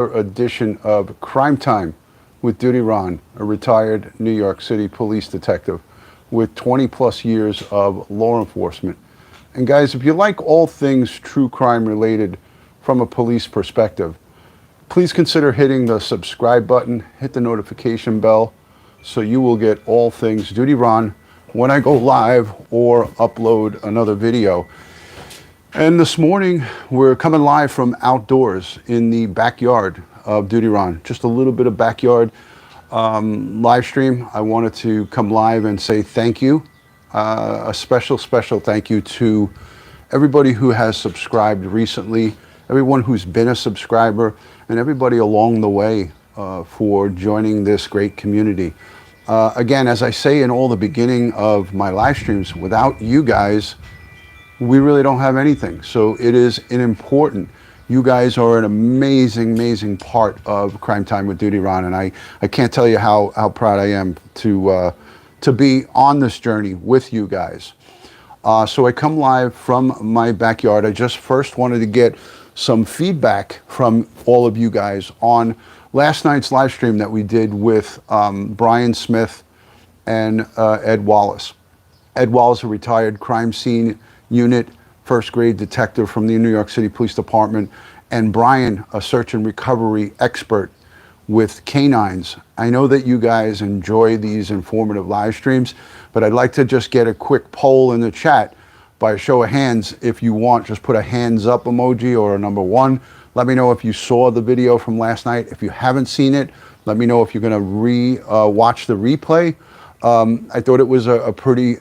edition of Crime Time with DutyRon, a retired New York City police detective with 20 plus years of law enforcement. And guys, if you like all things true crime related from a police perspective, please consider hitting the subscribe button, hit the notification bell, so you will get all things DutyRon when I go live or upload another video. And this morning, we're coming live from outdoors in the backyard of DutyRon. Just a little bit of backyard live stream. I wanted to come live and say thank you. A special thank you to everybody who has subscribed recently, everyone who's been a subscriber, and everybody along the way for joining this great community. Again, as I say in all the beginning of my live streams, without you guys, we really don't have anything. So it is important. You guys are an amazing part of Crime Time with DutyRon, and I can't tell you how proud I am to be on this journey with you guys. So I come live from my backyard. I just first wanted to get some feedback from all of you guys on last night's live stream that we did with Brian Smith and Ed Wallace. Ed Wallace, a retired crime scene unit first grade detective from the New York City Police Department, and Brian, a search and recovery expert with canines. I know that you guys enjoy these informative live streams, but I'd like to just get a quick poll in the chat by a show of hands. If you want, just put a hands up emoji or a number 1. Let me know if you saw the video from last night. If you haven't seen it, let me know if you're going to watch the replay. I thought it was a pretty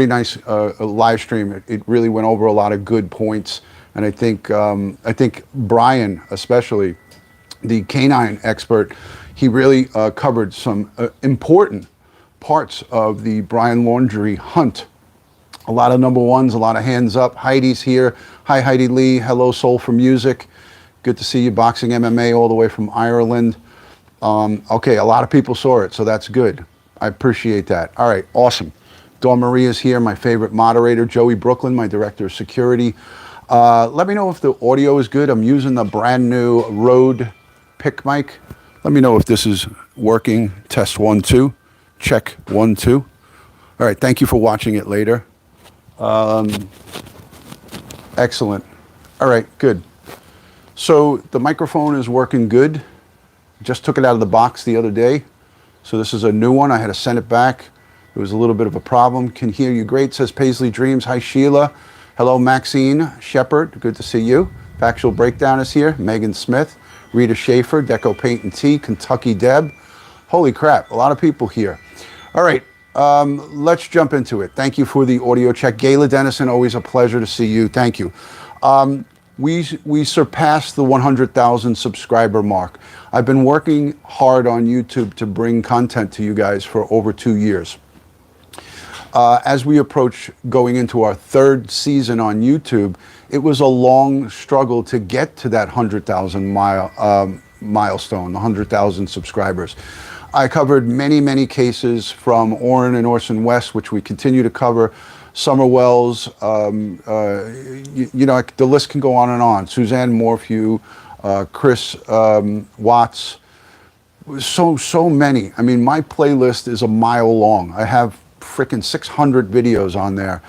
nice live stream. It really went over a lot of good points, and I think Brian, especially the canine expert, he really covered some important parts of the Brian Laundrie hunt. A lot of number 1s, a lot of hands up. Heidi's here. Hi, Heidi Lee. Hello, Soul for Music. Good to see you. Boxing MMA all the way from Ireland. Okay, a lot of people saw it, so that's good. I appreciate that. All right, awesome. Dawn Marie is here, my favorite moderator. Joey Brooklyn, my director of security. Let me know if the audio is good. I'm using the brand new Rode pick mic. Let me know if this is working. Test 1, 2. Check 1, 2. All right, thank you for watching it later. Excellent. All right, good. So the microphone is working good. Just took it out of the box the other day. So this is a new one. I had to send it back. It was a little bit of a problem. Can hear you great, says Paisley Dreams. Hi, Sheila. Hello, Maxine Shepard. Good to see you. Factual Breakdown is here. Megan Smith. Rita Schaefer. Deco Paint and Tea. Kentucky Deb. Holy crap, a lot of people here. All right, let's jump into it. Thank you for the audio check. Gayla Dennison, always a pleasure to see you. Thank you. We surpassed the 100,000 subscriber mark. I've been working hard on YouTube to bring content to you guys for over 2 years. As we approach going into our 3rd season on YouTube, it was a long struggle to get to that 100,000 milestone, the 100,000 subscribers. I covered many cases from Orrin and Orson West, which we continue to cover. Summer Wells, you know, the list can go on and on. Suzanne Morphew, Chris Watts, so many. I mean, my playlist is a mile long. I have freaking 600 videos on there,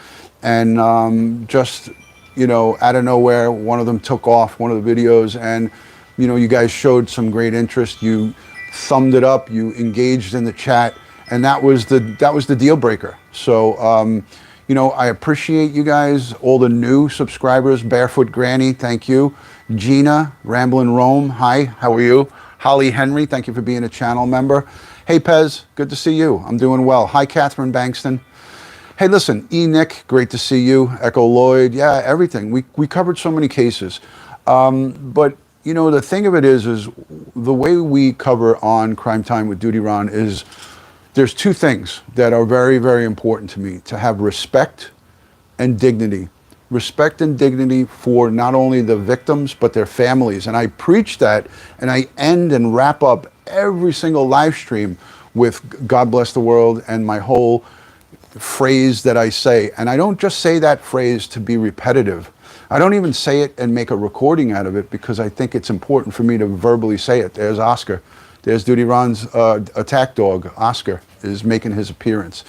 and just, you know, out of nowhere, one of them took off, one of the videos, and, you know, you guys showed some great interest. You thumbed it up, you engaged in the chat, and that was the deal breaker. So, you know, I appreciate you guys, all the new subscribers. Barefoot Granny, thank you. Gina, Ramblin' Rome, hi, how are you? Holly Henry, thank you for being a channel member. Hey, Pez, good to see you. I'm doing well. Hi, Catherine Bankston. Hey, listen, Nick, great to see you. Echo Lloyd, yeah, everything. We covered so many cases. But, you know, the thing of it is the way we cover on Crime Time with DutyRon is there's 2 things that are very important to me: to have respect and dignity. Respect and dignity for not only the victims, but their families. And I preach that, and I end and wrap up every single live stream with God bless the world and my whole phrase that I say. And I don't just say that phrase to be repetitive. I don't even say it and make a recording out of it because I think it's important for me to verbally say it. There's Oscar. There's DutyRon's attack dog. Oscar is making his appearance.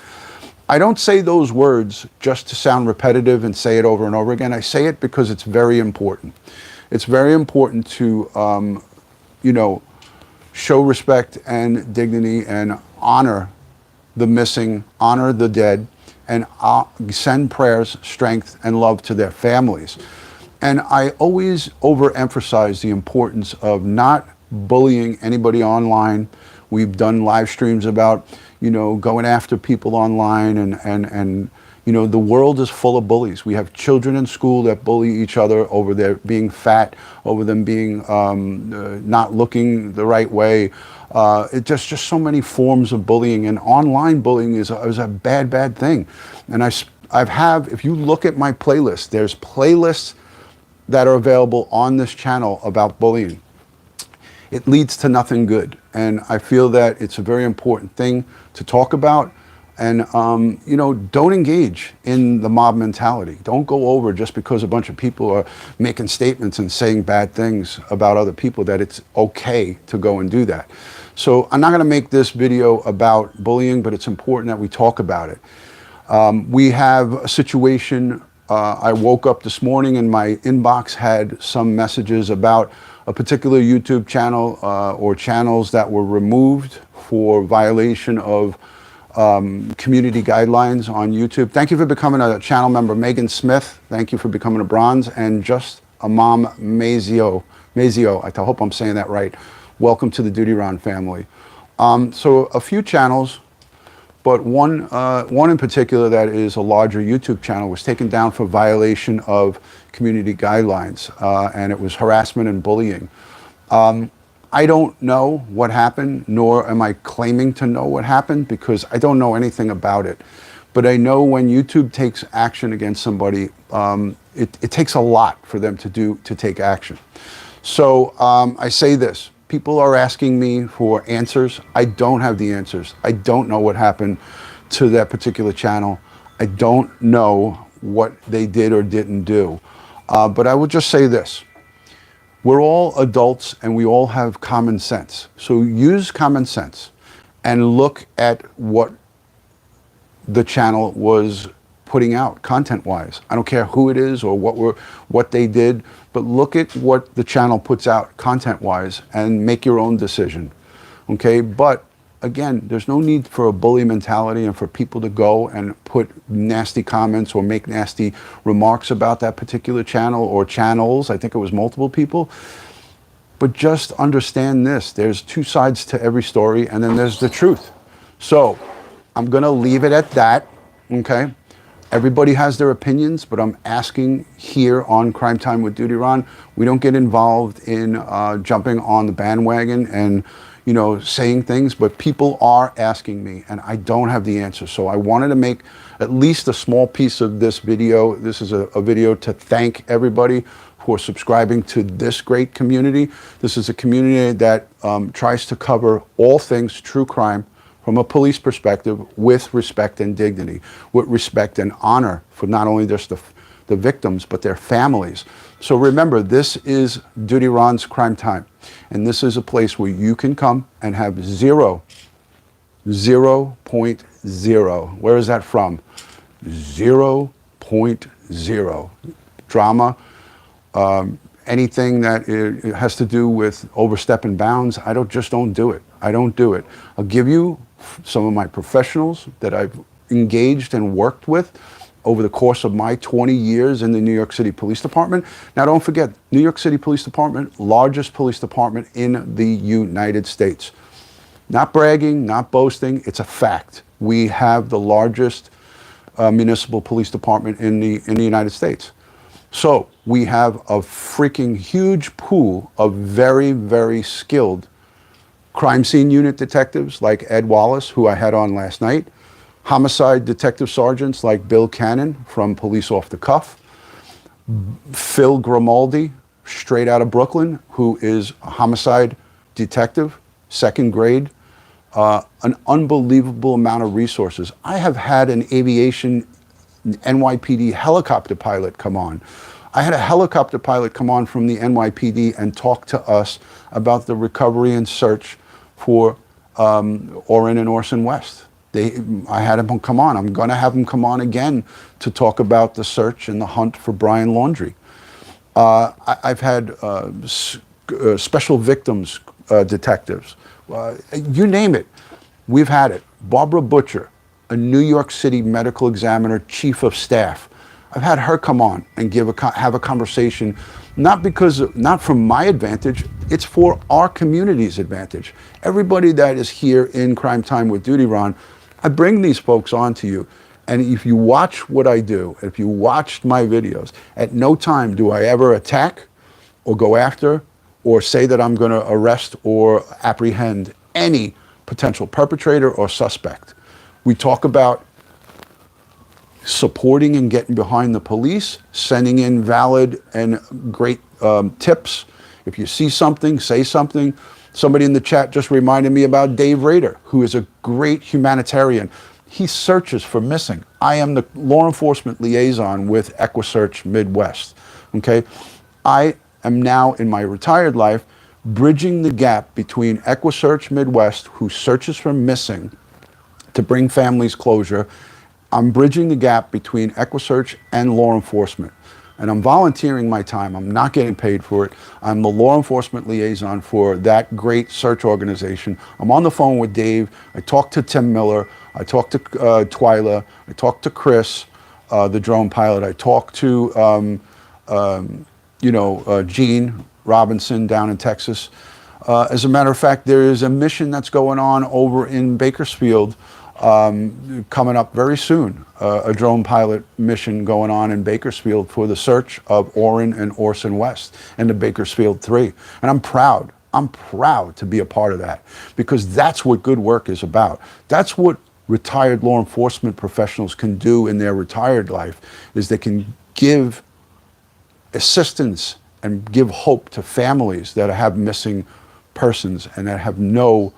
I don't say those words just to sound repetitive and say it over and over again. I say it because it's very important. It's very important to, show respect and dignity and honor the missing, honor the dead, and send prayers, strength, and love to their families. And I always overemphasize the importance of not bullying anybody online. We've done live streams about, going after people online, and the world is full of bullies. We have children in school that bully each other over their being fat, over them being not looking the right way. It's just so many forms of bullying, and online bullying is a bad thing. And if you look at my playlist, there's playlists that are available on this channel about bullying. It leads to nothing good, and I feel that it's a very important thing to talk about. And don't engage in the mob mentality. Don't go over just because a bunch of people are making statements and saying bad things about other people that it's okay to go and do that. So I'm not going to make this video about bullying, but it's important that we talk about it. We have a situation. I woke up this morning and my inbox had some messages about a particular YouTube channel or channels that were removed for violation of community guidelines on YouTube. Thank you for becoming a channel member, Megan Smith. Thank you for becoming a bronze, and just a mom, Mazio. I hope I'm saying that right. Welcome to the DutyRon family. So a few channels, but one in particular that is a larger YouTube channel was taken down for violation of community guidelines, and it was harassment and bullying. I don't know what happened, nor am I claiming to know what happened, because I don't know anything about it. But I know when YouTube takes action against somebody, it takes a lot for them to take action. So I say this, people are asking me for answers. I don't have the answers. I don't know what happened to that particular channel. I don't know what they did or didn't do. But I will just say this. We're all adults and we all have common sense. So use common sense and look at what the channel was putting out content-wise. I don't care who it is or what they did, but look at what the channel puts out content-wise and make your own decision. Okay? But again, there's no need for a bully mentality and for people to go and put nasty comments or make nasty remarks about that particular channel or channels. I think it was multiple people. But just understand this. There's two sides to every story, and then there's the truth. So I'm going to leave it at that. Okay? Everybody has their opinions, but I'm asking here on Crime Time with DutyRon, we don't get involved in jumping on the bandwagon and saying things, but people are asking me and I don't have the answer. So I wanted to make at least a small piece of this video. This is a video to thank everybody for subscribing to this great community. This is a community that tries to cover all things true crime from a police perspective with respect and dignity, with respect and honor for not only just the victims, but their families. So remember, this is DutyRon's Crime Time. And this is a place where you can come and have 0.0. Where is that from? 0.0. Drama, anything that it has to do with overstepping bounds, just don't do it. I don't do it. I'll give you some of my professionals that I've engaged and worked with over the course of my 20 years in the New York City Police Department. Now, don't forget, New York City Police Department, largest police department in the United States. Not bragging, not boasting, it's a fact. We have the largest municipal police department in the United States. So we have a freaking huge pool of very, very skilled crime scene unit detectives like Ed Wallace, who I had on last night, homicide detective sergeants like Bill Cannon from Police Off the Cuff, Phil Grimaldi, straight out of Brooklyn, who is a homicide detective, second grade, an unbelievable amount of resources. I have had an aviation NYPD helicopter pilot come on. I had a helicopter pilot come on from the NYPD and talk to us about the recovery and search for Orrin and Orson West. I had him come on. I'm going to have him come on again to talk about the search and the hunt for Brian Laundrie. I've had special victims detectives. You name it, we've had it. Barbara Butcher, a New York City medical examiner, chief of staff. I've had her come on and have a conversation, not from my advantage, it's for our community's advantage. Everybody that is here in Crime Time with DutyRon, I bring these folks on to you. And if you watch what I do, if you watched my videos, at no time do I ever attack or go after or say that I'm going to arrest or apprehend any potential perpetrator or suspect. We talk about supporting and getting behind the police, sending in valid and great tips. If you see something, say something. Somebody in the chat just reminded me about Dave Rader, who is a great humanitarian. He searches for missing. I am the law enforcement liaison with EquiSearch Midwest. Okay, I am now in my retired life bridging the gap between EquiSearch Midwest, who searches for missing to bring families closure. I'm bridging the gap between EquiSearch and law enforcement. And I'm volunteering my time. I'm not getting paid for it. I'm the law enforcement liaison for that great search organization. I'm on the phone with Dave. I talked to Tim Miller. I talked to Twyla. I talked to Chris, the drone pilot. I talked to, Gene Robinson down in Texas. As a matter of fact, there is a mission that's going on over in Bakersfield coming up very soon, a drone pilot mission going on in Bakersfield for the search of Orrin and Orson West and the Bakersfield 3. And I'm proud to be a part of that, because that's what good work is about. That's what retired law enforcement professionals can do in their retired life, is they can give assistance and give hope to families that have missing persons and that have no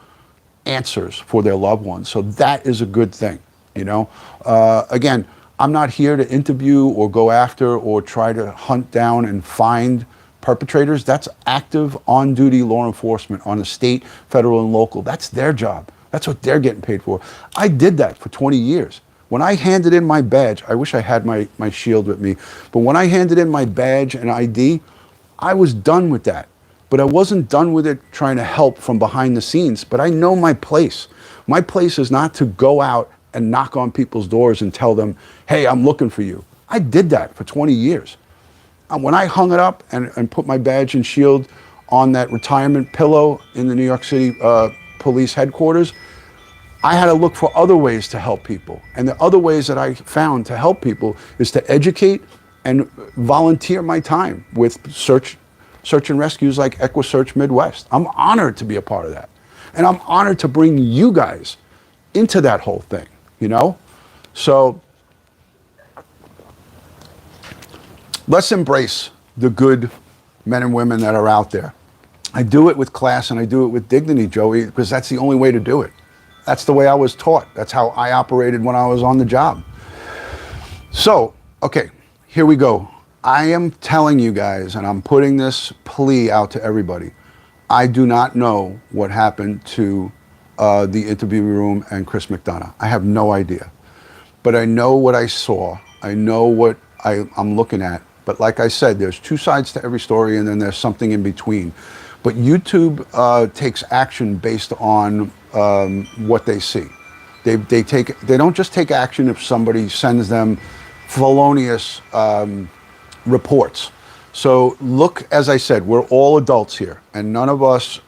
answers for their loved ones. So that is a good thing, Again, I'm not here to interview or go after or try to hunt down and find perpetrators. That's active on-duty law enforcement on the state, federal, and local. That's their job. That's what they're getting paid for. I did that for 20 years. When I handed in my badge, I wish I had my shield with me, but when I handed in my badge and ID, I was done with that. But I wasn't done with it trying to help from behind the scenes, but I know my place. My place is not to go out and knock on people's doors and tell them, hey, I'm looking for you. I did that for 20 years. And when I hung it up and put my badge and shield on that retirement pillow in the New York City police headquarters, I had to look for other ways to help people. And the other ways that I found to help people is to educate and volunteer my time with search and rescues like EquiSearch Midwest. I'm honored to be a part of that. And I'm honored to bring you guys into that whole thing, So let's embrace the good men and women that are out there. I do it with class and I do it with dignity, Joey, because that's the only way to do it. That's the way I was taught. That's how I operated when I was on the job. So, okay, here we go. I am telling you guys, and I'm putting this plea out to everybody. I do not know what happened to the interview room and Chris McDonough. I have no idea. But I know what I saw. I know what I'm looking at. But like I said, there's two sides to every story, and then there's something in between. But YouTube takes action based on what they see. They don't just take action if somebody sends them felonious reports. So look, as I said, we're all adults here, and none of us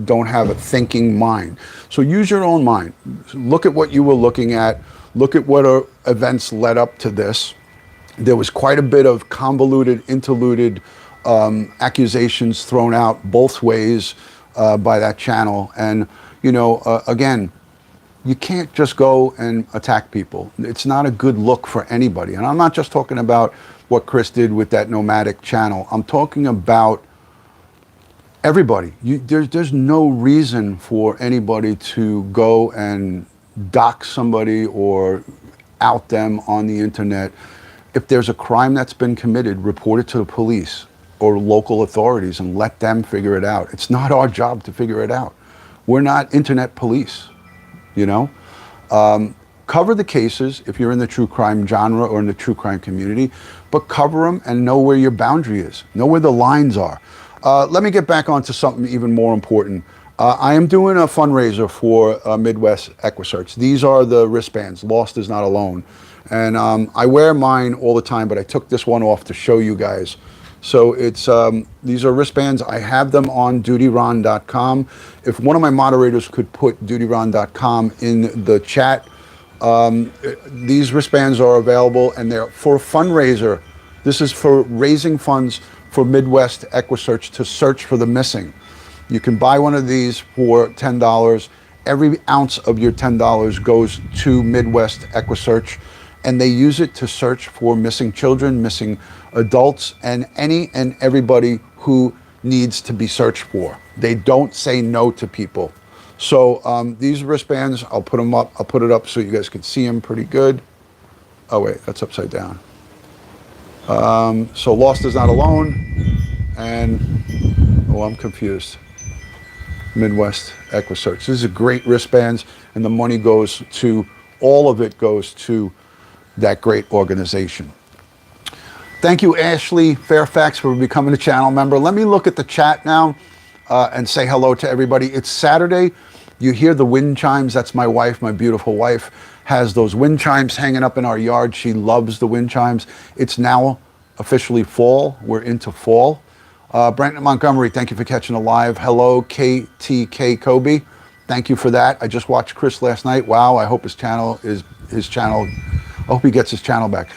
don't have a thinking mind. So use your own mind. Look at what you were looking at. Look at what events led up to this. There was quite a bit of convoluted, interluded accusations thrown out both ways by that channel. And, again, you can't just go and attack people. It's not a good look for anybody. And I'm not just talking about what Chris did with that nomadic channel. I'm talking about everybody. There's no reason for anybody to go and dox somebody or out them on the internet. If there's a crime that's been committed, report it to the police or local authorities and let them figure it out. It's not our job to figure it out. We're not internet police, you know? Cover the cases if you're in the true crime genre or in the true crime community, but cover them and know where your boundary is, know where the lines are. Let me get back onto something even more important. I am doing a fundraiser for Midwest EquiSearch. These are the wristbands, Lost is Not Alone. And I wear mine all the time, but I took this one off to show you guys. So it's these are wristbands. I have them on DutyRon.com. If one of my moderators could put DutyRon.com in the chat, these wristbands are available, and they're for a fundraiser. This is for raising funds for Midwest EquiSearch to search for the missing. You can buy one of these for $10. Every ounce of your $10 goes to Midwest EquiSearch, and they use it to search for missing children, missing adults, and any and everybody who needs to be searched for. They don't say no to people. So these wristbands, I'll put them up. I'll put it up so you guys can see them pretty good. Oh wait, that's upside down. So Lost is Not Alone, and oh, I'm confused. Midwest EquiSearch. These are great wristbands, and the money goes to, all of it goes to that great organization. Thank you, Ashley Fairfax, for becoming a channel member. Let me look at the chat now and say hello to everybody. It's Saturday. You hear the wind chimes. That's my wife, my beautiful wife, has those wind chimes hanging up in our yard. She loves the wind chimes. It's now officially fall. We're into fall. Brent Montgomery, thank you for catching a live. Hello, KTK Kobe. Thank you for that. I just watched Chris last night. Wow, I hope his channel. I hope he gets his channel back.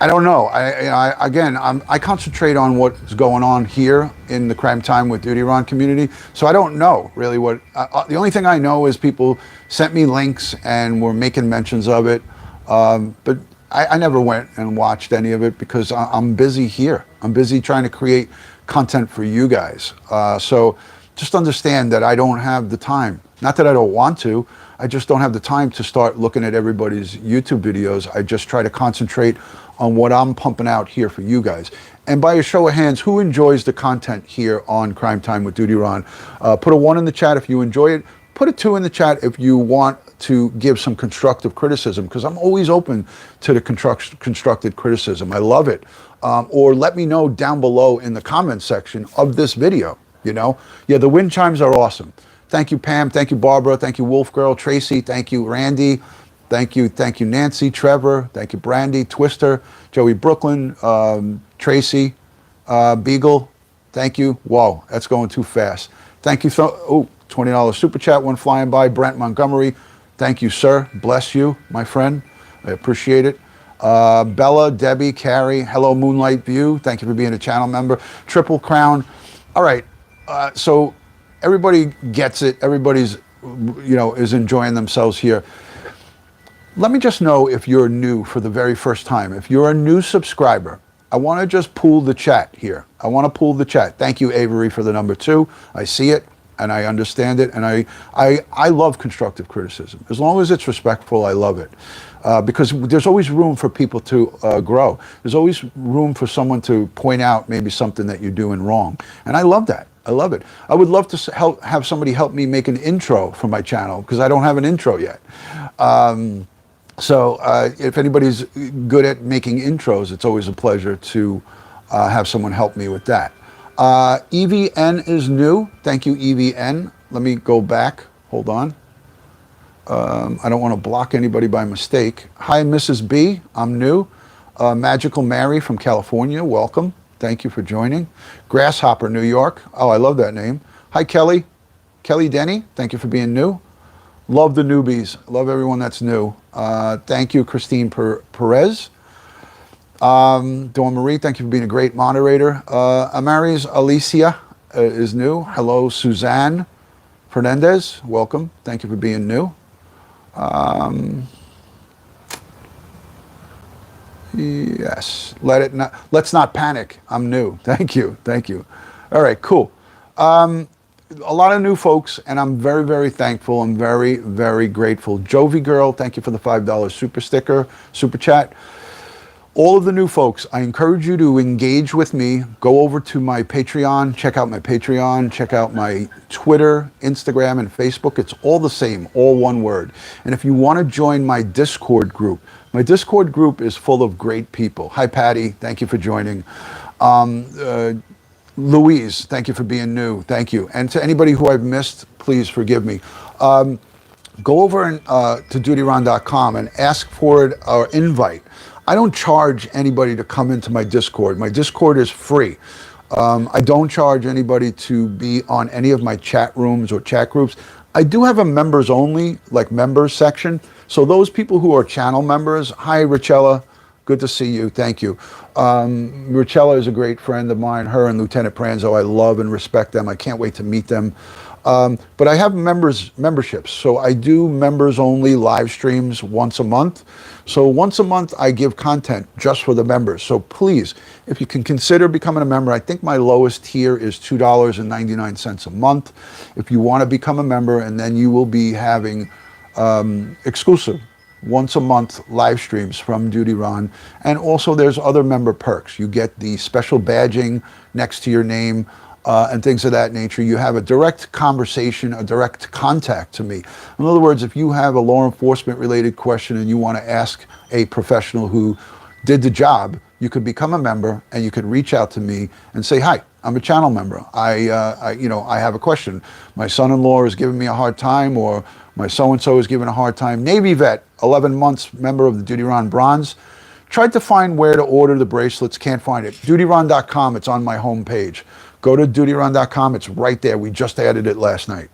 I don't know. I concentrate on what's going on here in the Crime Time with DutyRon community. So I don't know really what, the only thing I know is people sent me links and were making mentions of it. But I never went and watched any of it because I'm busy here. I'm busy trying to create content for you guys. So just understand that I don't have the time. Not that I don't want to, I just don't have the time to start looking at everybody's YouTube videos. I just try to concentrate on what I'm pumping out here for you guys. And by a show of hands, who enjoys the content here on Crime Time with DutyRon? Put a 1 in the chat if you enjoy it. Put a 2 in the chat if you want to give some constructive criticism, because I'm always open to the constructive criticism. I love it. Or let me know down below in the comments section of this video, you know? Yeah, the wind chimes are awesome. Thank you, Pam. Thank you, Barbara. Thank you, Wolf Girl. Tracy. Thank you, Randy. Thank you, Nancy, Trevor. Thank you, Brandy, Twister, Joey Brooklyn, Tracy, Beagle. Thank you. Whoa, that's going too fast. Thank you. Oh, $20 super chat went flying by. Brent Montgomery. Thank you, sir. Bless you, my friend. I appreciate it. Bella, Debbie, Carrie. Hello, Moonlight View. Thank you for being a channel member. Triple Crown. All right. So everybody gets it. Everybody's, is enjoying themselves here. Let me just know if you're new for the very first time. If you're a new subscriber, I want to just pool the chat here. I want to pool the chat. Thank you, Avery, for the number 2. I see it and I understand it, and I love constructive criticism. As long as it's respectful, I love it. Because there's always room for people to grow. There's always room for someone to point out maybe something that you're doing wrong. And I love that. I love it. I would love to have somebody help me make an intro for my channel, because I don't have an intro yet. So if anybody's good at making intros, it's always a pleasure to have someone help me with that. EVN is new. Thank you, EVN. Let me go back. Hold on. I don't want to block anybody by mistake. Hi, Mrs. B. I'm new. Magical Mary from California. Welcome. Thank you for joining. Grasshopper, New York. Oh, I love that name. Hi, Kelly. Kelly Denny. Thank you for being new. Love the newbies. Love everyone that's new. Thank you, Christine Perez. Dawn Marie, thank you for being a great moderator. Amaris Alicia is new. Hello, Suzanne Fernandez. Welcome. Thank you for being new. Yes. Let's not panic. I'm new. Thank you. Thank you. All right, cool. A lot of new folks, and I'm very, very thankful. I'm very, very grateful. Jovi Girl, thank you for the $5 super chat. all of the new folks, I encourage you to engage with me. Go over to my Patreon, check out my Patreon, check out my Twitter, Instagram, and Facebook. It's all the same, all one word. And if you want to join my Discord group is full of great people. Hi, Patty. Thank you for joining. Louise, thank you for being new. Thank you. And to anybody who I've missed, please forgive me. Go over to DutyRon.com and ask for it or invite. I don't charge anybody to come into my Discord. My Discord is free. I don't charge anybody to be on any of my chat rooms or chat groups. I do have a members only, like members section. So those people who are channel members, hi Richella, good to see you, thank you. Richella is a great friend of mine, her and Lieutenant Pranzo, I love and respect them. I can't wait to meet them. But I have memberships. So I do members only live streams once a month. So once a month I give content just for the members. So please, if you can consider becoming a member, I think my lowest tier is $2.99 a month. If you want to become a member, and then you will be having exclusive once a month live streams from DutyRon. And also there's other member perks. You get the special badging next to your name, and things of that nature. You have a direct conversation, a direct contact to me. In other words, if you have a law enforcement related question and you want to ask a professional who did the job, you could become a member and you could reach out to me and say, hi, I'm a channel member. I have a question. My son-in-law is giving me a hard time, or my so-and-so is giving a hard time. Navy vet, 11 months, member of the DutyRon Bronze. Tried to find where to order the bracelets, can't find it. DutyRon.com, it's on my home page. Go to DutyRon.com, it's right there. We just added it last night.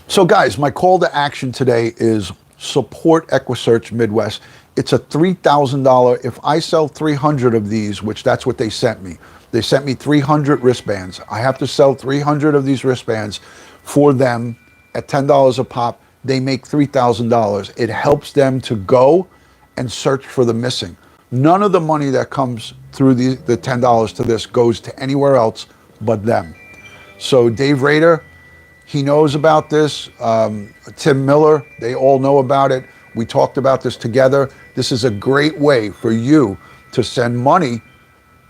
So guys, my call to action today is support EquiSearch Midwest. It's a $3,000, if I sell 300 of these, which that's what they sent me. They sent me 300 wristbands. I have to sell 300 of these wristbands for them at $10 a pop. They make $3,000. It helps them to go and search for the missing. None of the money that comes through the $10 to this goes to anywhere else but them. So Dave Rader, he knows about this. Tim Miller, they all know about it. We talked about this together. This is a great way for you to send money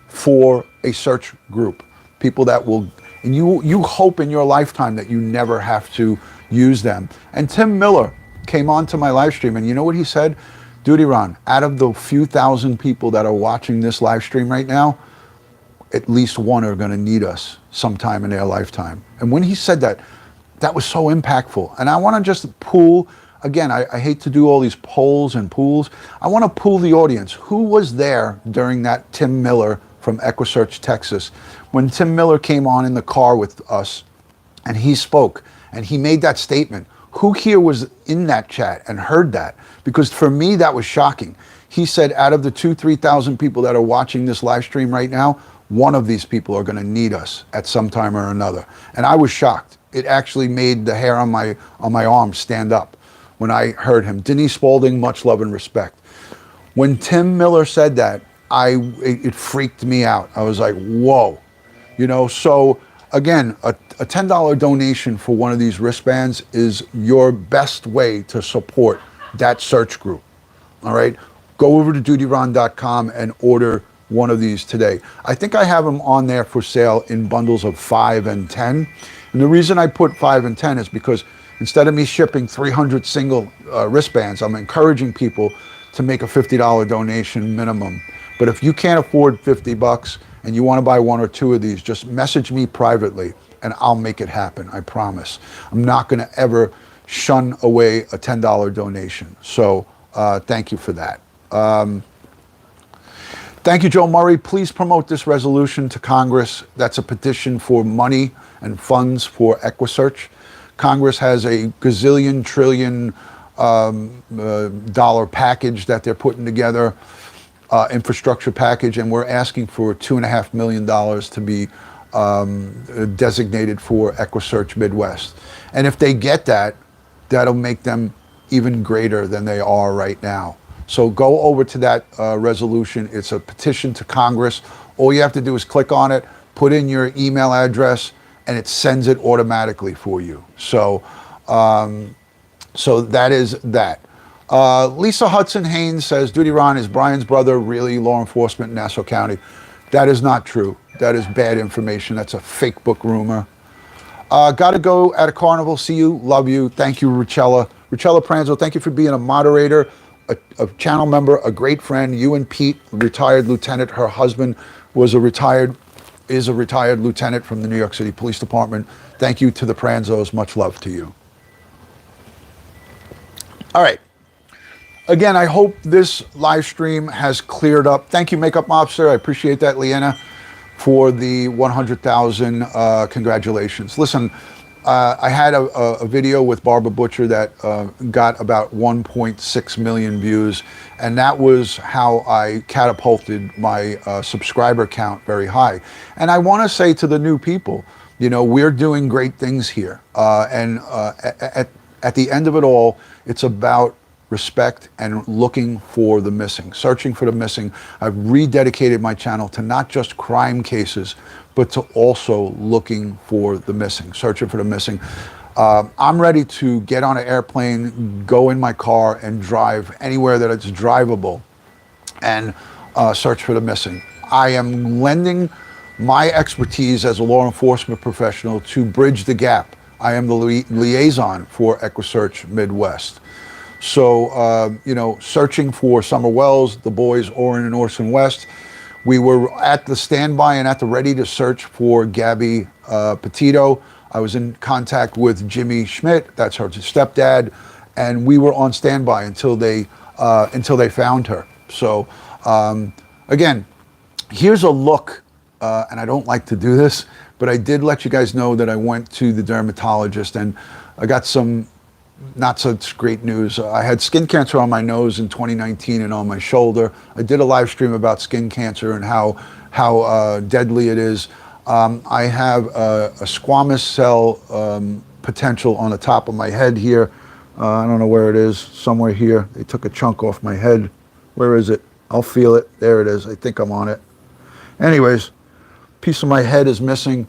for a search group. People that will, and you hope in your lifetime that you never have to use them. And Tim Miller came on to my live stream, and you know what he said? DutyRon, out of the few thousand people that are watching this live stream right now, at least one are going to need us sometime in their lifetime. And when he said that, that was so impactful. And I want to just pool, again, I hate to do all these polls and pools. I want to pool the audience. Who was there during that Tim Miller from EquiSearch, Texas? When Tim Miller came on in the car with us and he spoke and he made that statement, who here was in that chat and heard that? Because for me, that was shocking. He said, out of the 3,000 people that are watching this live stream right now, one of these people are going to need us at some time or another. And I was shocked. It actually made the hair on my arm stand up when I heard him. Denise Spaulding, much love and respect. When Tim Miller said that, it freaked me out. I was like, whoa. You know, so again, a $10 donation for one of these wristbands is your best way to support that search group. All right, go over to DutyRon.com and order one of these today. I think I have them on there for sale in bundles of 5 and 10. And the reason I put 5 and 10 is because instead of me shipping 300 single wristbands, I'm encouraging people to make a $50 donation minimum. But if you can't afford 50 bucks and you want to buy one or two of these, just message me privately and I'll make it happen, I promise. I'm not going to ever shun away a $10 donation. So thank you for that. Thank you, Joe Murray. Please promote this resolution to Congress. That's a petition for money and funds for EquiSearch. Congress has a gazillion trillion dollar package that they're putting together, infrastructure package, and we're asking for $2.5 million to be designated for EquiSearch Midwest. And if they get that, that'll make them even greater than they are right now. So go over to that resolution. It's a petition to Congress. All you have to do is click on it, put in your email address, and it sends it automatically for you. So, so that is that. Lisa Hudson Haynes says, DutyRon, is Brian's brother really law enforcement in Nassau County? That is not true. That is bad information. That's a fake book rumor. Gotta go at a carnival. See you. Love you. Thank you, Richella. Richella Pranzo, thank you for being a moderator, a channel member, a great friend. You and Pete, retired lieutenant. Her husband is a retired lieutenant from the New York City Police Department. Thank you to the Pranzos. Much love to you. All right. Again, I hope this live stream has cleared up. Thank you, Makeup Mobster. I appreciate that, Leanna, for the 100,000 congratulations. Listen, I had a video with Barbara Butcher that got about 1.6 million views, and that was how I catapulted my subscriber count very high. And I want to say to the new people, you know, we're doing great things here. And at the end of it all, it's about respect and looking for the missing, searching for the missing. I've rededicated my channel to not just crime cases, but to also looking for the missing, searching for the missing. I'm ready to get on an airplane, go in my car and drive anywhere that it's drivable and search for the missing. I am lending my expertise as a law enforcement professional to bridge the gap. I am the liaison for EquiSearch Midwest. So, you know, searching for Summer Wells, the boys, Oren and Orson West. We were at the standby and at the ready to search for Gabby Petito. I was in contact with Jimmy Schmidt, that's her stepdad, and we were on standby until they found her. So, again, here's a look, and I don't like to do this, but I did let you guys know that I went to the dermatologist and I got some not such great news. I had skin cancer on my nose in 2019 and on my shoulder. I did a live stream about skin cancer and how deadly it is. I have a squamous cell potential on the top of my head here. I don't know where it is, somewhere here. They took a chunk off my head. Where is it? I'll feel it. There it is. I think I'm on it. Anyways, piece of my head is missing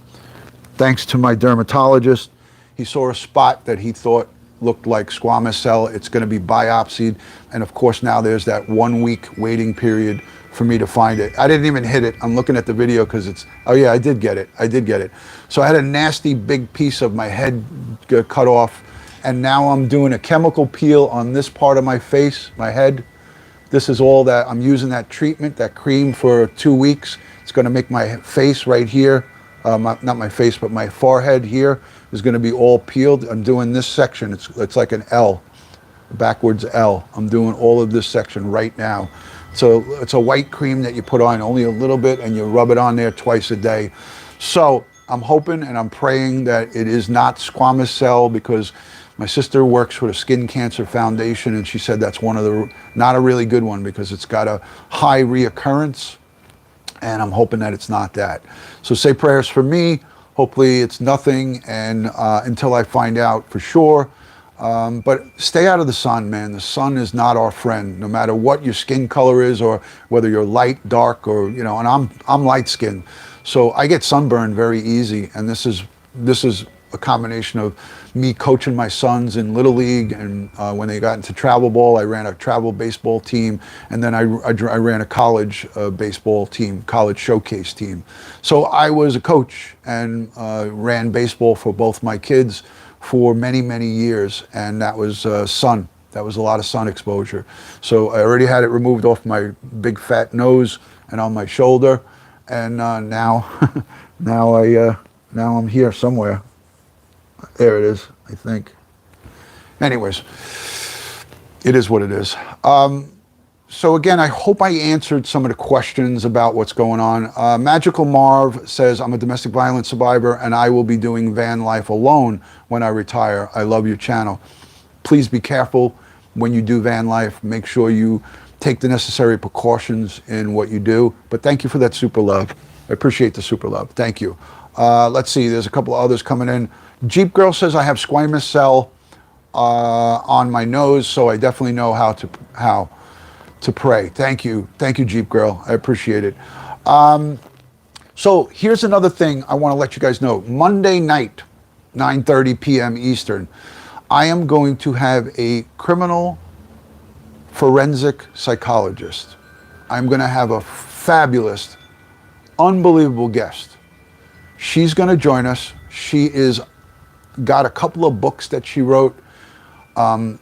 thanks to my dermatologist. He saw a spot that he thought looked like squamous cell. It's going to be biopsied, and of course now there's that 1 week waiting period for me to find it. I didn't even hit it. I'm looking at the video because it's, oh yeah, I did get it. So I had a nasty big piece of my head cut off, and now I'm doing a chemical peel on this part of my face, my head. This is all that I'm using, that treatment, that cream, for 2 weeks. It's going to make my face right here, not my face, but my forehead here is going to be all peeled. I'm doing this section. It's like an L, backwards L. I'm doing all of this section right now. So it's a white cream that you put on only a little bit, and you rub it on there twice a day. So I'm hoping and I'm praying that it is not squamous cell, because my sister works for the Skin Cancer Foundation, and she said that's one of the, not a really good one, because it's got a high reoccurrence, and I'm hoping that it's not that. So say prayers for me. Hopefully it's nothing, and until I find out for sure. But stay out of the sun, man. The sun is not our friend, no matter what your skin color is, or whether you're light, dark, or, you know, and I'm light skinned. So I get sunburned very easy, and this is a combination of me coaching my sons in Little League, and when they got into travel ball, I ran a travel baseball team, and then I ran a college baseball team, college showcase team. So I was a coach and ran baseball for both my kids for many, many years, and that was sun. That was a lot of sun exposure. So I already had it removed off my big fat nose and on my shoulder, and now I'm here somewhere. There it is, I think. Anyways, it is what it is. So again, I hope I answered some of the questions about what's going on. Magical Marv says, I'm a domestic violence survivor and I will be doing van life alone when I retire. I love your channel. Please be careful when you do van life. Make sure you take the necessary precautions in what you do. But thank you for that super love. I appreciate the super love. Thank you. Let's see, there's a couple of others coming in. Jeep Girl says, I have squamous cell on my nose, so I definitely know how to pray. Thank you, Jeep Girl. I appreciate it. So here's another thing I want to let you guys know. Monday night, 9:30 p.m. Eastern, I am going to have a criminal forensic psychologist. I'm going to have a fabulous, unbelievable guest. She's going to join us. She is got a couple of books that she wrote.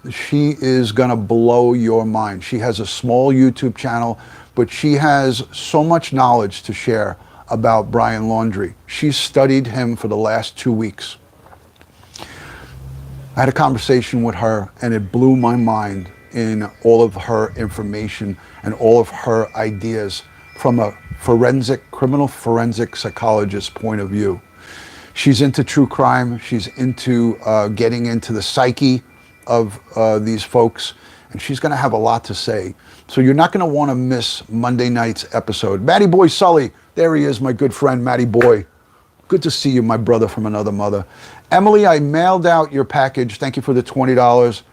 She is going to blow your mind. She has a small YouTube channel, but she has so much knowledge to share about Brian Laundrie. She's studied him for the last 2 weeks. I had a conversation with her, and it blew my mind in all of her information and all of her ideas from a criminal forensic psychologist point of view. She's into true crime. She's into getting into the psyche of these folks, and she's going to have a lot to say. So you're not going to want to miss Monday night's episode. Matty Boy Sully, there he is, my good friend, Matty Boy. Good to see you, my brother from another mother. Emily, I mailed out your package. Thank you for the $20.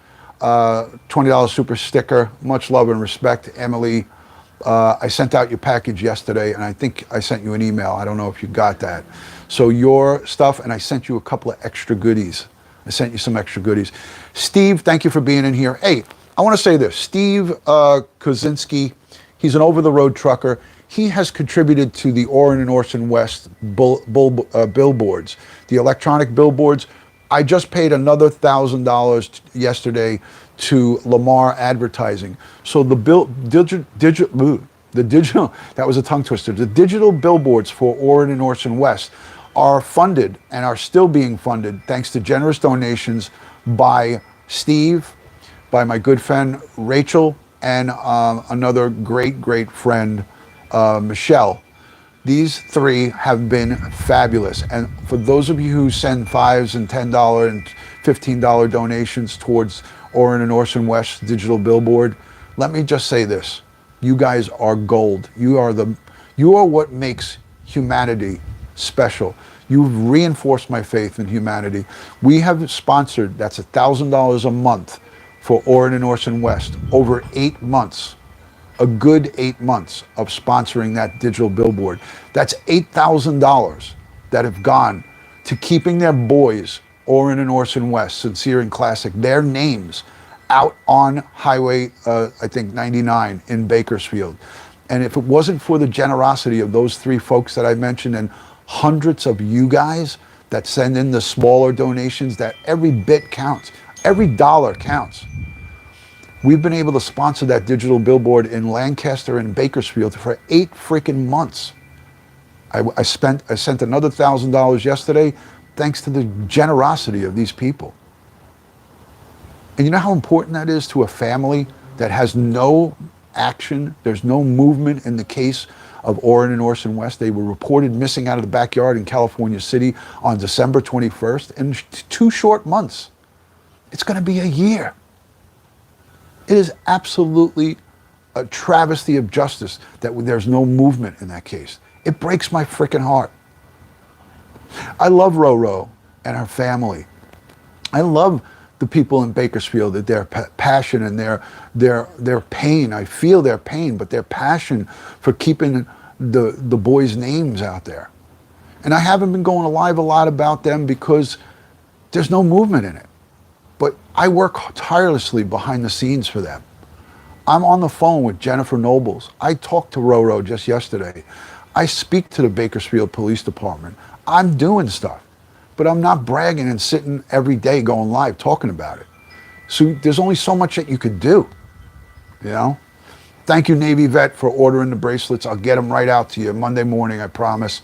$20 super sticker. Much love and respect, Emily. I sent out your package yesterday, and I think I sent you an email. I don't know if you got that. So your stuff, and I sent you a couple of extra goodies. I sent you some extra goodies. Steve, thank you for being in here. Hey, I want to say this. Steve Kozinski, he's an over-the-road trucker. He has contributed to the Orrin and Orson West billboards, the electronic billboards. I just paid another $1,000 yesterday to Lamar Advertising. So the digital, that was a tongue twister. The digital billboards for Orrin and Orson West are funded and are still being funded thanks to generous donations by Steve, by my good friend Rachel, and another great friend, Michelle. These three have been fabulous. And for those of you who send $5 and $10 and $15 donations towards Orrin and Orson West digital billboard, let me just say this. You guys are gold. You are what makes humanity special. You've reinforced my faith in humanity. We have sponsored, that's $1,000 a month for Orrin and Orson West, over 8 months. A good 8 months of sponsoring that digital billboard. That's $8,000 that have gone to keeping their boys, Orrin and Orson West, Sincere and Classic, their names out on Highway, I think 99 in Bakersfield. And if it wasn't for the generosity of those three folks that I mentioned and hundreds of you guys that send in the smaller donations, that every bit counts, every dollar counts. We've been able to sponsor that digital billboard in Lancaster and Bakersfield for 8 freaking months. I sent another $1,000 yesterday thanks to the generosity of these people. And you know how important that is to a family that has no action, there's no movement in the case of Orrin and Orson West. They were reported missing out of the backyard in California City on December 21st in 2 short months. It's going to be a year. It is absolutely a travesty of justice that there's no movement in that case. It breaks my freaking heart. I love Roro and her family. I love the people in Bakersfield, that their passion and their pain. I feel their pain, but their passion for keeping the boys' names out there. And I haven't been going live a lot about them because there's no movement in it. But I work tirelessly behind the scenes for them. I'm on the phone with Jennifer Nobles. I talked to Roro just yesterday. I speak to the Bakersfield Police Department. I'm doing stuff, but I'm not bragging and sitting every day going live talking about it. So there's only so much that you could do, you know? Thank you, Navy Vet, for ordering the bracelets. I'll get them right out to you Monday morning, I promise.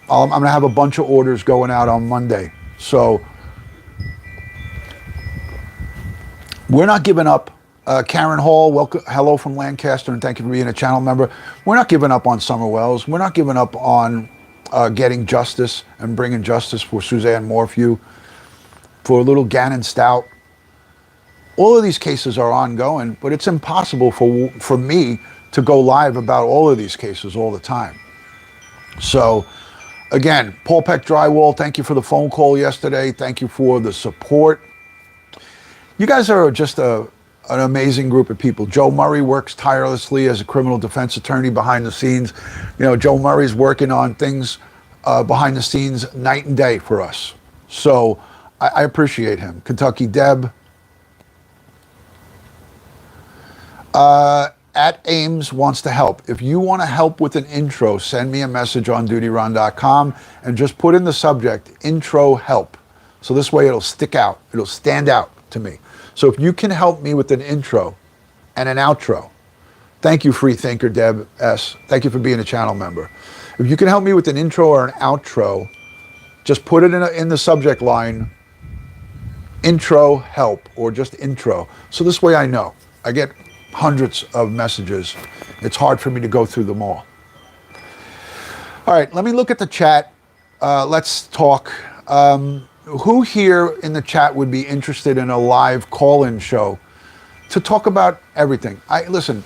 I'm gonna have a bunch of orders going out on Monday. So we're not giving up. Karen Hall, welcome, hello from Lancaster, and thank you for being a channel member. We're not giving up on Summer Wells. We're not giving up on getting justice and bringing justice for Suzanne Morphew, for little Gannon Stout. All of these cases are ongoing, but it's impossible for me to go live about all of these cases all the time. So, again, Paul Peck Drywall, thank you for the phone call yesterday. Thank you for the support. You guys are just an amazing group of people. Joe Murray works tirelessly as a criminal defense attorney behind the scenes. You know, Joe Murray's working on things behind the scenes night and day for us. So I appreciate him. Kentucky Deb. At Ames wants to help. If you want to help with an intro, send me a message on DutyRon.com and just put in the subject, intro help. So this way it'll stick out. It'll stand out to me. So if you can help me with an intro and an outro, thank you, free thinker Deb S. Thank you for being a channel member. If you can help me with an intro or an outro, just put it in the subject line, intro help, or just intro. So this way I know. I get hundreds of messages. It's hard for me to go through them all. All right, let me look at the chat. Let's talk. Who here in the chat would be interested in a live call-in show to talk about everything? Listen,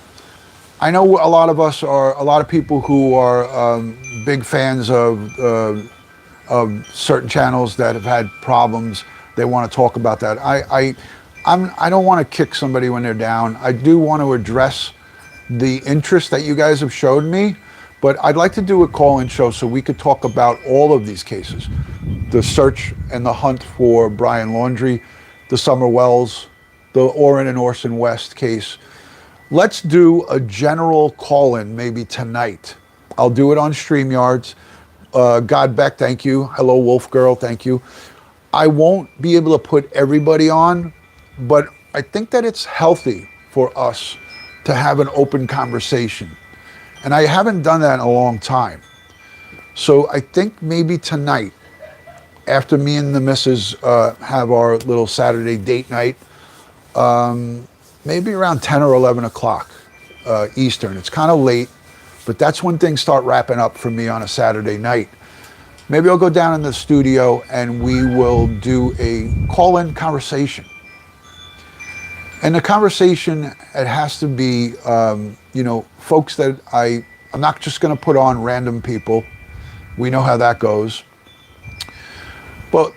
I know a lot of people who are big fans of certain channels that have had problems. They want to talk about that. I don't want to kick somebody when they're down. I do want to address the interest that you guys have showed me, but I'd like to do a call-in show so we could talk about all of these cases. The search and the hunt for Brian Laundrie, the Summer Wells, the Orrin and Orson West case. Let's do a general call-in maybe tonight. I'll do it on StreamYards. God Beck, thank you. Hello, Wolf Girl, thank you. I won't be able to put everybody on, but I think that it's healthy for us to have an open conversation. And I haven't done that in a long time. So I think maybe tonight, after me and the missus have our little Saturday date night, maybe around 10 or 11 o'clock Eastern. It's kind of late, but that's when things start wrapping up for me on a Saturday night. Maybe I'll go down in the studio and we will do a call-in conversation. And the conversation, it has to be, folks that I'm not just going to put on random people. We know how that goes. But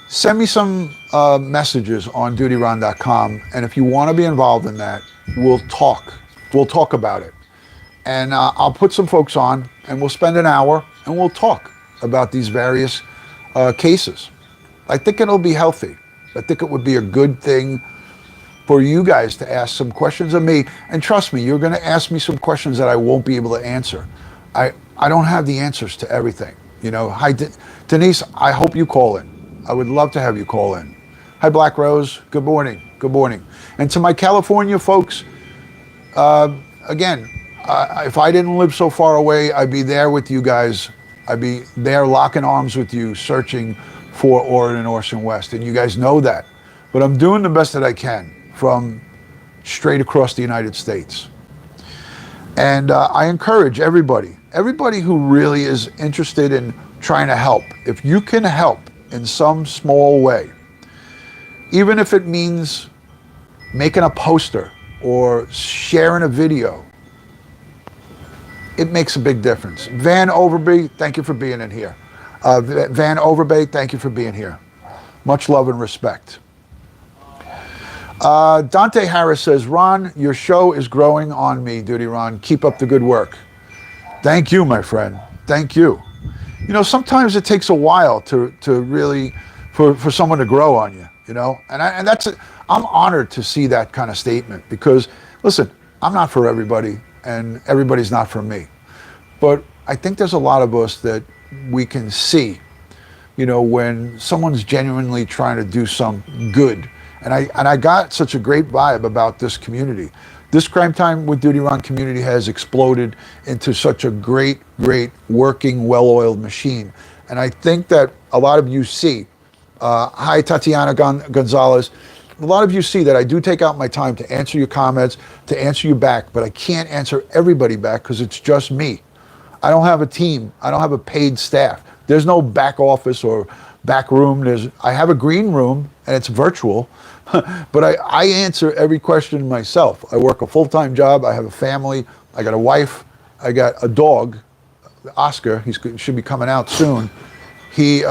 send me some messages on DutyRon.com, and if you want to be involved in that, we'll talk. We'll talk about it. And I'll put some folks on, and we'll spend an hour, and we'll talk about these various cases. I think it'll be healthy. I think it would be a good thing for you guys to ask some questions of me. And trust me, you're going to ask me some questions that I won't be able to answer. I don't have the answers to everything. Hi, Denise, I hope you call in. I would love to have you call in. Hi, Black Rose. Good morning. Good morning. And to my California folks, again, if I didn't live so far away, I'd be there with you guys. I'd be there locking arms with you, searching for Orrin and Orson West. And you guys know that. But I'm doing the best that I can from straight across the United States. And I encourage everybody who really is interested in trying to help, if you can help in some small way, even if it means making a poster or sharing a video, it makes a big difference. Van Overby, thank you for being in here. Van Overby, thank you for being here. Much love and respect. Dante Harris says, Ron, your show is growing on me, DutyRon. Keep up the good work. Thank you, my friend. Thank you. Sometimes it takes a while to really, for someone to grow on you, and I'm honored to see that kind of statement because, listen, I'm not for everybody and everybody's not for me. But I think there's a lot of us that we can see, when someone's genuinely trying to do some good. And I got such a great vibe about this community. This Crime Time with DutyRon community has exploded into such a great, working, well-oiled machine. And I think that a lot of you see, hi Tatiana Gonzalez, a lot of you see that I do take out my time to answer your comments, to answer you back, but I can't answer everybody back because it's just me. I don't have a team. I don't have a paid staff. There's no back office or back room. I have a green room and it's virtual, but I answer every question myself. I work a full-time job. I have a family. I got a wife. I got a dog, Oscar. He should be coming out soon. He's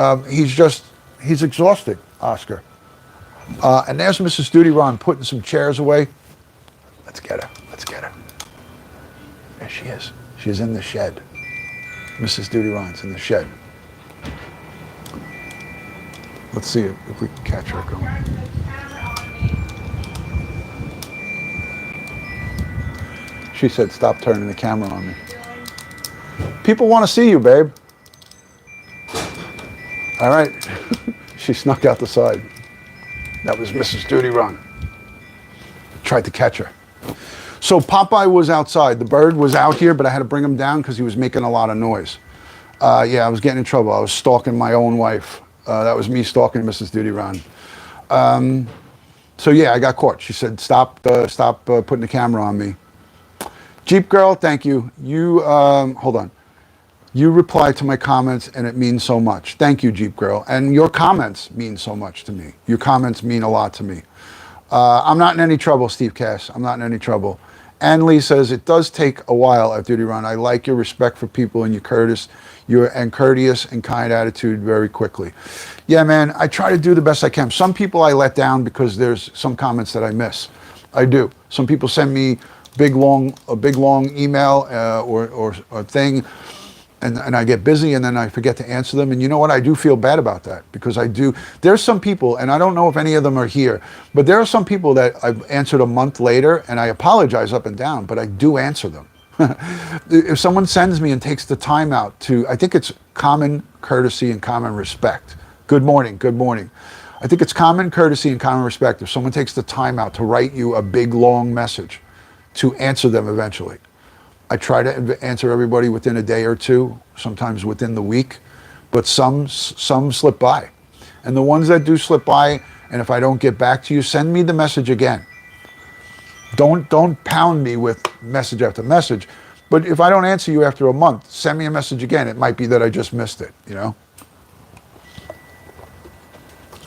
exhausted, Oscar. And there's Mrs. DutyRon putting some chairs away. Let's get her. Let's get her. There she is. She's in the shed. Mrs. DutyRon's in the shed. Let's see if we can catch her going. She said, stop turning the camera on me. People want to see you, babe. All right. She snuck out the side. That was Mrs. DutyRon. Tried to catch her. So Popeye was outside. The bird was out here, but I had to bring him down because he was making a lot of noise. Yeah, I was getting in trouble. I was stalking my own wife. That was me stalking Mrs. DutyRon. So yeah, I got caught. She said, stop putting the camera on me. Jeep Girl, thank you. You, hold on. You reply to my comments and it means so much. Thank you, Jeep Girl. And your comments mean so much to me. Your comments mean a lot to me. I'm not in any trouble, Steve Cass. I'm not in any trouble. Ann Lee says, it does take a while at DutyRon. I like your respect for people and your courteous and kind attitude very quickly. Yeah, man, I try to do the best I can. Some people I let down because there's some comments that I miss. I do. Some people send me a big long email or thing, and I get busy and then I forget to answer them. And you know what? I do feel bad about that because I do. There's some people, and I don't know if any of them are here, but there are some people that I've answered a month later, and I apologize up and down, but I do answer them. If someone sends me and takes the time out to, I think it's common courtesy and common respect. Good morning, good morning. I think it's common courtesy and common respect if someone takes the time out to write you a big, long message to answer them eventually. I try to answer everybody within a day or two, sometimes within the week, but some slip by. And the ones that do slip by, and if I don't get back to you, send me the message again. Don't pound me with message after message, but if I don't answer you after a month, send me a message again. It might be that I just missed it, you know?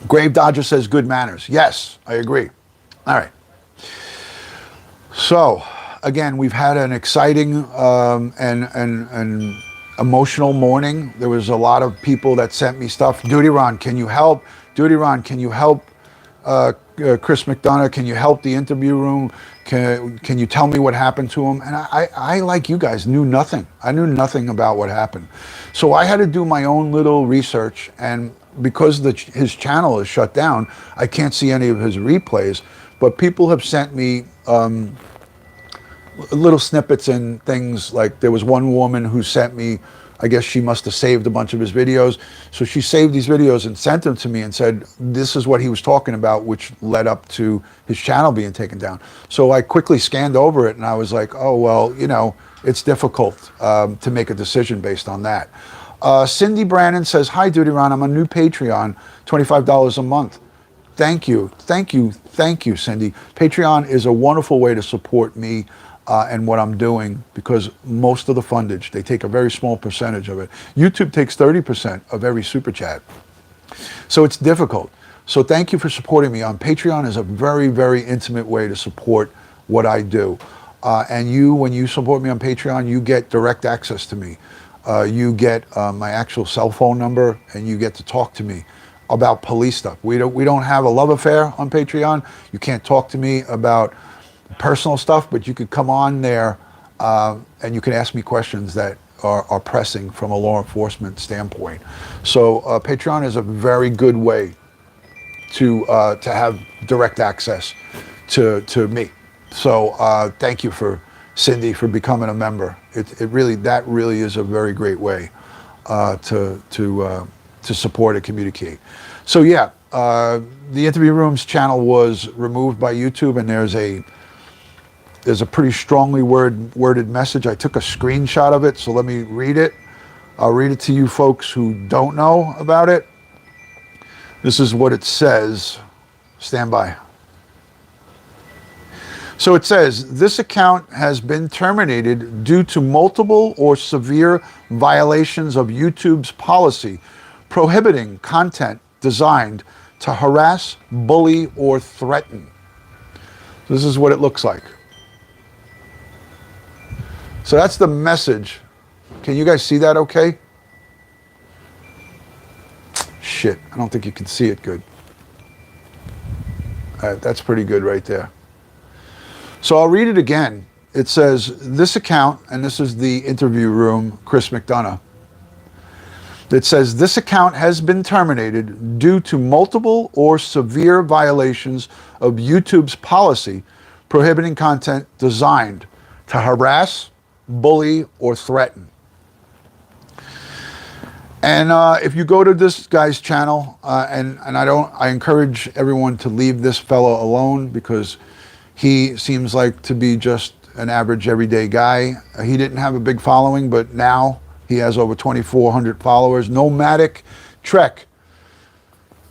Grave Dodger says good manners. Yes, I agree. All right. So, again, we've had an exciting and emotional morning. There was a lot of people that sent me stuff. DutyRon, can you help? DutyRon, can you help Chris McDonough? Can you help the interview room? Can you tell me what happened to him? And I, like you guys, knew nothing. I knew nothing about what happened. So I had to do my own little research, and because his channel is shut down, I can't see any of his replays, but people have sent me little snippets and things. Like there was one woman who sent me, I guess she must have saved a bunch of his videos. So she saved these videos and sent them to me and said, this is what he was talking about, which led up to his channel being taken down. So I quickly scanned over it and I was like, oh, well, you know, it's difficult to make a decision based on that. Cindy Brannon says, hi, DutyRon, I'm a new Patreon, $25 a month. Thank you, thank you, thank you, Cindy. Patreon is a wonderful way to support me and what I'm doing, because most of the fundage, they take a very small percentage of it. YouTube takes 30% of every super chat. So it's difficult. So thank you for supporting me. On Patreon is a very, very intimate way to support what I do. And when you support me on Patreon, you get direct access to me. You get my actual cell phone number, and you get to talk to me about police stuff. We don't have a love affair on Patreon. You can't talk to me about personal stuff, but you could come on there and you can ask me questions that are pressing from a law enforcement standpoint. So Patreon is a very good way to have direct access to me. So thank you for Cindy for becoming a member. That really is a very great way to support and communicate. So yeah, the Interview Room's channel was removed by YouTube, and there's a pretty strongly worded message. I took a screenshot of it, so let me read it. I'll read it to you folks who don't know about it. This is what it says. Stand by. So it says, this account has been terminated due to multiple or severe violations of YouTube's policy prohibiting content designed to harass, bully, or threaten. This is what it looks like. So that's the message. Can you guys see that okay? Shit, I don't think you can see it good. That's pretty good right there. So I'll read it again. It says, this account, and this is the Interview Room, Chris McDonough. It says, this account has been terminated due to multiple or severe violations of YouTube's policy prohibiting content designed to harass, bully, or threaten. And if you go to this guy's channel, I encourage everyone to leave this fellow alone, because he seems like to be just an average everyday guy. He didn't have a big following, but now he has over 2,400 followers. Nomadic Trek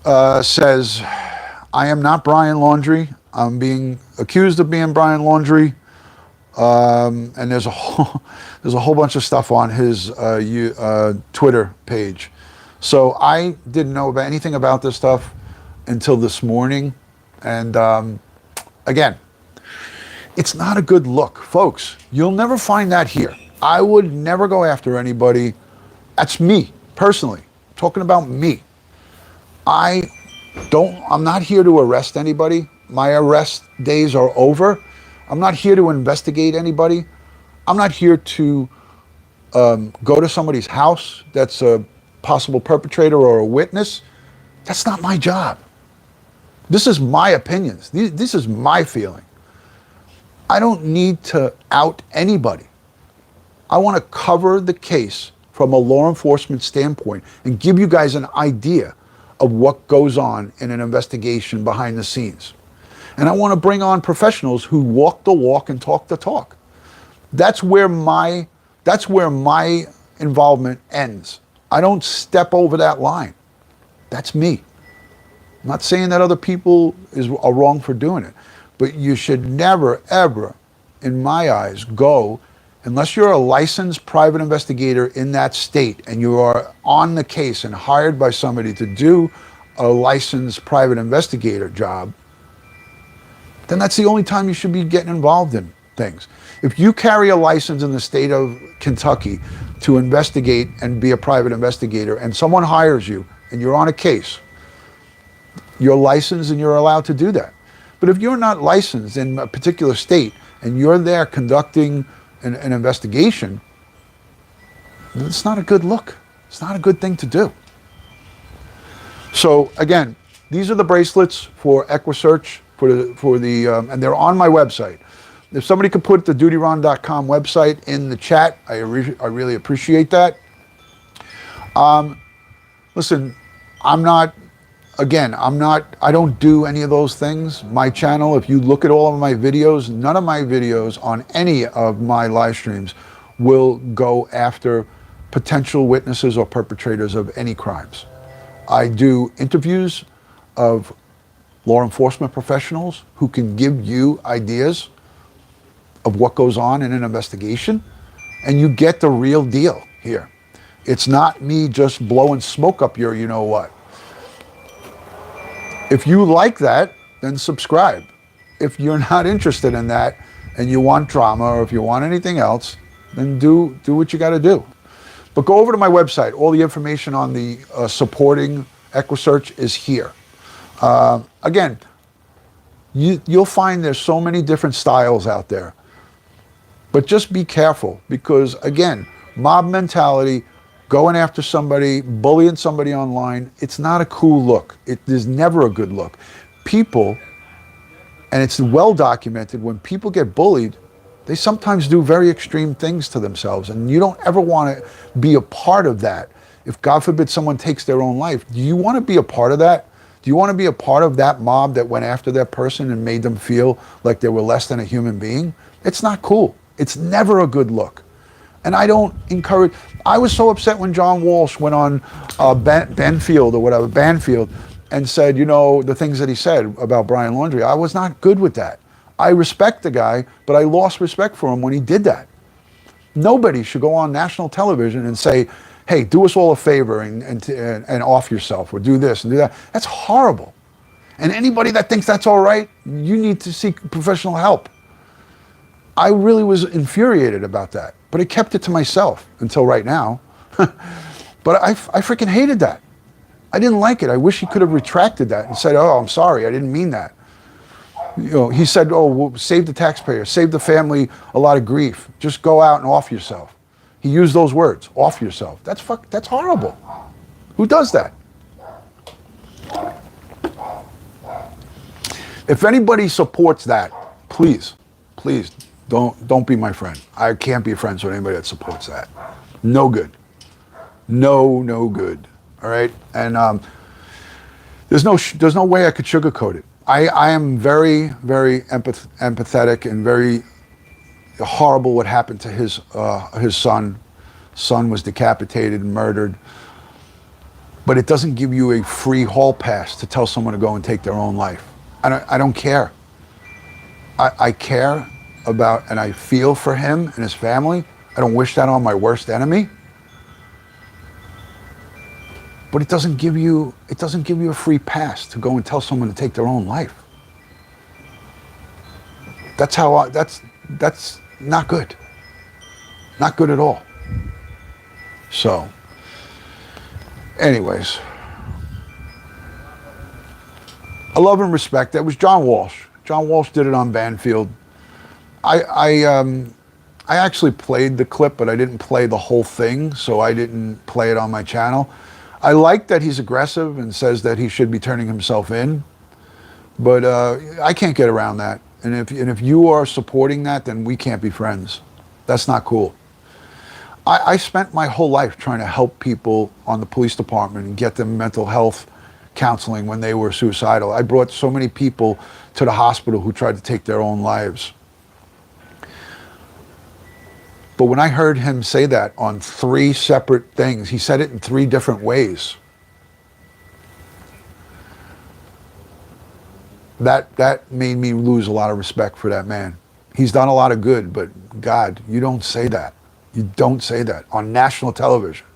says, I am not Brian Laundrie. I'm being accused of being Brian Laundrie. And there's a whole bunch of stuff on his Twitter page. So I didn't know about anything about this stuff until this morning. And again, it's not a good look, folks. You'll never find that here. I would never go after anybody. That's me, personally. I'm talking about me. I'm not here to arrest anybody. My arrest days are over. I'm not here to investigate anybody. I'm not here to go to somebody's house that's a possible perpetrator or a witness. That's not my job. This is my opinions. This is my feeling. I don't need to out anybody. I want to cover the case from a law enforcement standpoint and give you guys an idea of what goes on in an investigation behind the scenes. And I want to bring on professionals who walk the walk and talk the talk. That's where my involvement ends. I don't step over that line. That's me. I'm not saying that other people are wrong for doing it, but you should never, ever, in my eyes, go, unless you're a licensed private investigator in that state and you are on the case and hired by somebody to do a licensed private investigator job, then that's the only time you should be getting involved in things. If you carry a license in the state of Kentucky to investigate and be a private investigator, and someone hires you and you're on a case, you're licensed and you're allowed to do that. But if you're not licensed in a particular state and you're there conducting an investigation, it's not a good look. It's not a good thing to do. So again, these are the bracelets for EquiSearch and they're on my website. If somebody could put the DutyRon.com website in the chat, I really appreciate that. Listen, I don't do any of those things. My channel, if you look at all of my videos, none of my videos on any of my live streams will go after potential witnesses or perpetrators of any crimes. I do interviews of law enforcement professionals who can give you ideas of what goes on in an investigation, and you get the real deal here. It's not me just blowing smoke up your you-know-what. If you like that, then subscribe. If you're not interested in that and you want drama, or if you want anything else, then do what you got to do. But go over to my website. All the information on the supporting EquiSearch is here. Again, you'll find there's so many different styles out there. But just be careful, because again, mob mentality, going after somebody, bullying somebody online, it's not a cool look. It is never a good look. People, and it's well documented, when people get bullied, they sometimes do very extreme things to themselves, and you don't ever want to be a part of that. If God forbid someone takes their own life, do you want to be a part of that? Do you want to be a part of that mob that went after that person and made them feel like they were less than a human being? It's not cool. It's never a good look. And I don't encourage. I was so upset when John Walsh went on Banfield, and said, the things that he said about Brian Laundrie. I was not good with that. I respect the guy, but I lost respect for him when he did that. Nobody should go on national television and say, hey, do us all a favor and off yourself, or do this and do that. That's horrible. And anybody that thinks that's all right, you need to seek professional help. I really was infuriated about that, but I kept it to myself until right now. But I freaking hated that. I didn't like it. I wish he could have retracted that and said, oh, I'm sorry, I didn't mean that. He said, oh, we'll save the taxpayer, save the family a lot of grief. Just go out and off yourself. He used those words, off yourself. That's horrible. Who does that? If anybody supports that, please Don't be my friend. I can't be friends with anybody that supports that. No good. No good. All right? And there's no way I could sugarcoat it. I am very, very empathetic and very horrible what happened to his son. Son was decapitated and murdered. But it doesn't give you a free hall pass to tell someone to go and take their own life. I don't care. I care about and I feel for him and his family. I don't wish that on my worst enemy. But it doesn't give you a free pass to go and tell someone to take their own life. That's not good. Not good at all. So, anyways, I love and respect. That was John Walsh. John Walsh did it on Banfield. I actually played the clip, but I didn't play the whole thing, so I didn't play it on my channel. I like that he's aggressive and says that he should be turning himself in, but I can't get around that. And if you are supporting that, then we can't be friends. That's not cool. I spent my whole life trying to help people on the police department and get them mental health counseling when they were suicidal. I brought so many people to the hospital who tried to take their own lives. But when I heard him say that on 3 separate things, he said it in 3 different ways. That made me lose a lot of respect for that man. He's done a lot of good, but God, you don't say that. You don't say that on national television.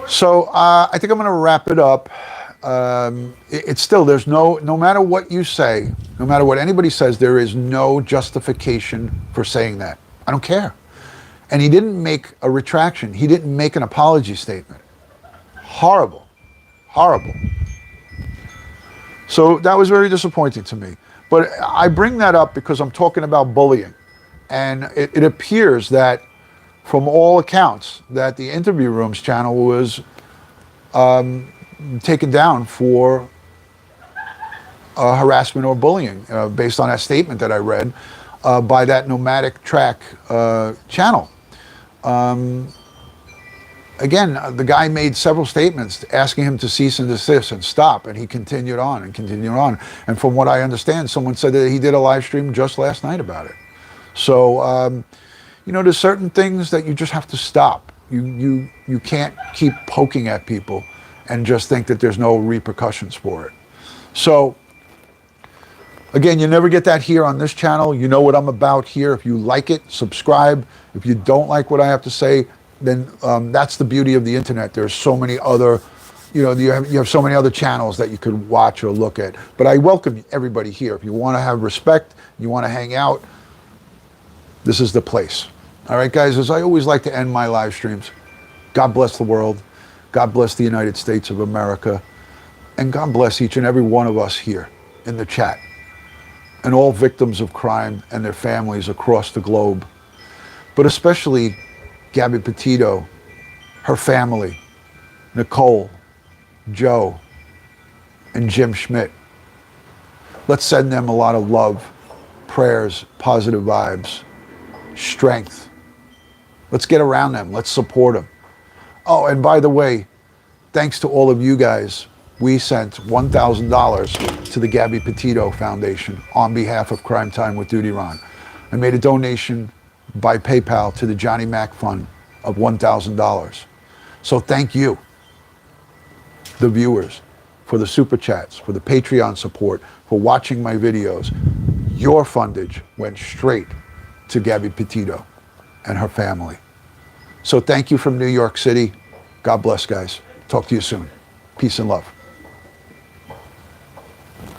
So I think I'm going to wrap it up. It's still, there's no matter what you say, no matter what anybody says, there is no justification for saying that. I don't care. And he didn't make a retraction. He didn't make an apology statement. Horrible. Horrible. So that was very disappointing to me. But I bring that up because I'm talking about bullying. And it appears that, from all accounts, that the Interview Rooms channel was taken down for harassment or bullying, based on that statement that I read by that Nomadic Track channel. Again, the guy made several statements asking him to cease and desist and stop, and he continued on and continued on. And from what I understand, someone said that he did a live stream just last night about it. So, you know, there's certain things that you just have to stop. You can't keep poking at people and just think that there's no repercussions for it. So, again, you never get that here on this channel. You know what I'm about here. If you like it, subscribe. If you don't like what I have to say, then that's the beauty of the internet. There's so many other, you know, you have so many other channels that you could watch or look at. But I welcome everybody here. If you want to have respect, you want to hang out, this is the place. All right, guys, as I always like to end my live streams, God bless the world. God bless the United States of America. And God bless each and every one of us here in the chat. And all victims of crime and their families across the globe. But especially Gabby Petito, her family, Nicole, Joe, and Jim Schmidt. Let's send them a lot of love, prayers, positive vibes, strength. Let's get around them. Let's support them. Oh, and by the way, thanks to all of you guys, we sent $1,000 to the Gabby Petito Foundation on behalf of Crime Time with DutyRon. I made a donation by PayPal to the Johnny Mac Fund of $1,000. So thank you, the viewers, for the super chats, for the Patreon support, for watching my videos. Your fundage went straight to Gabby Petito and her family. So thank you from New York City. God bless, guys. Talk to you soon. Peace and love.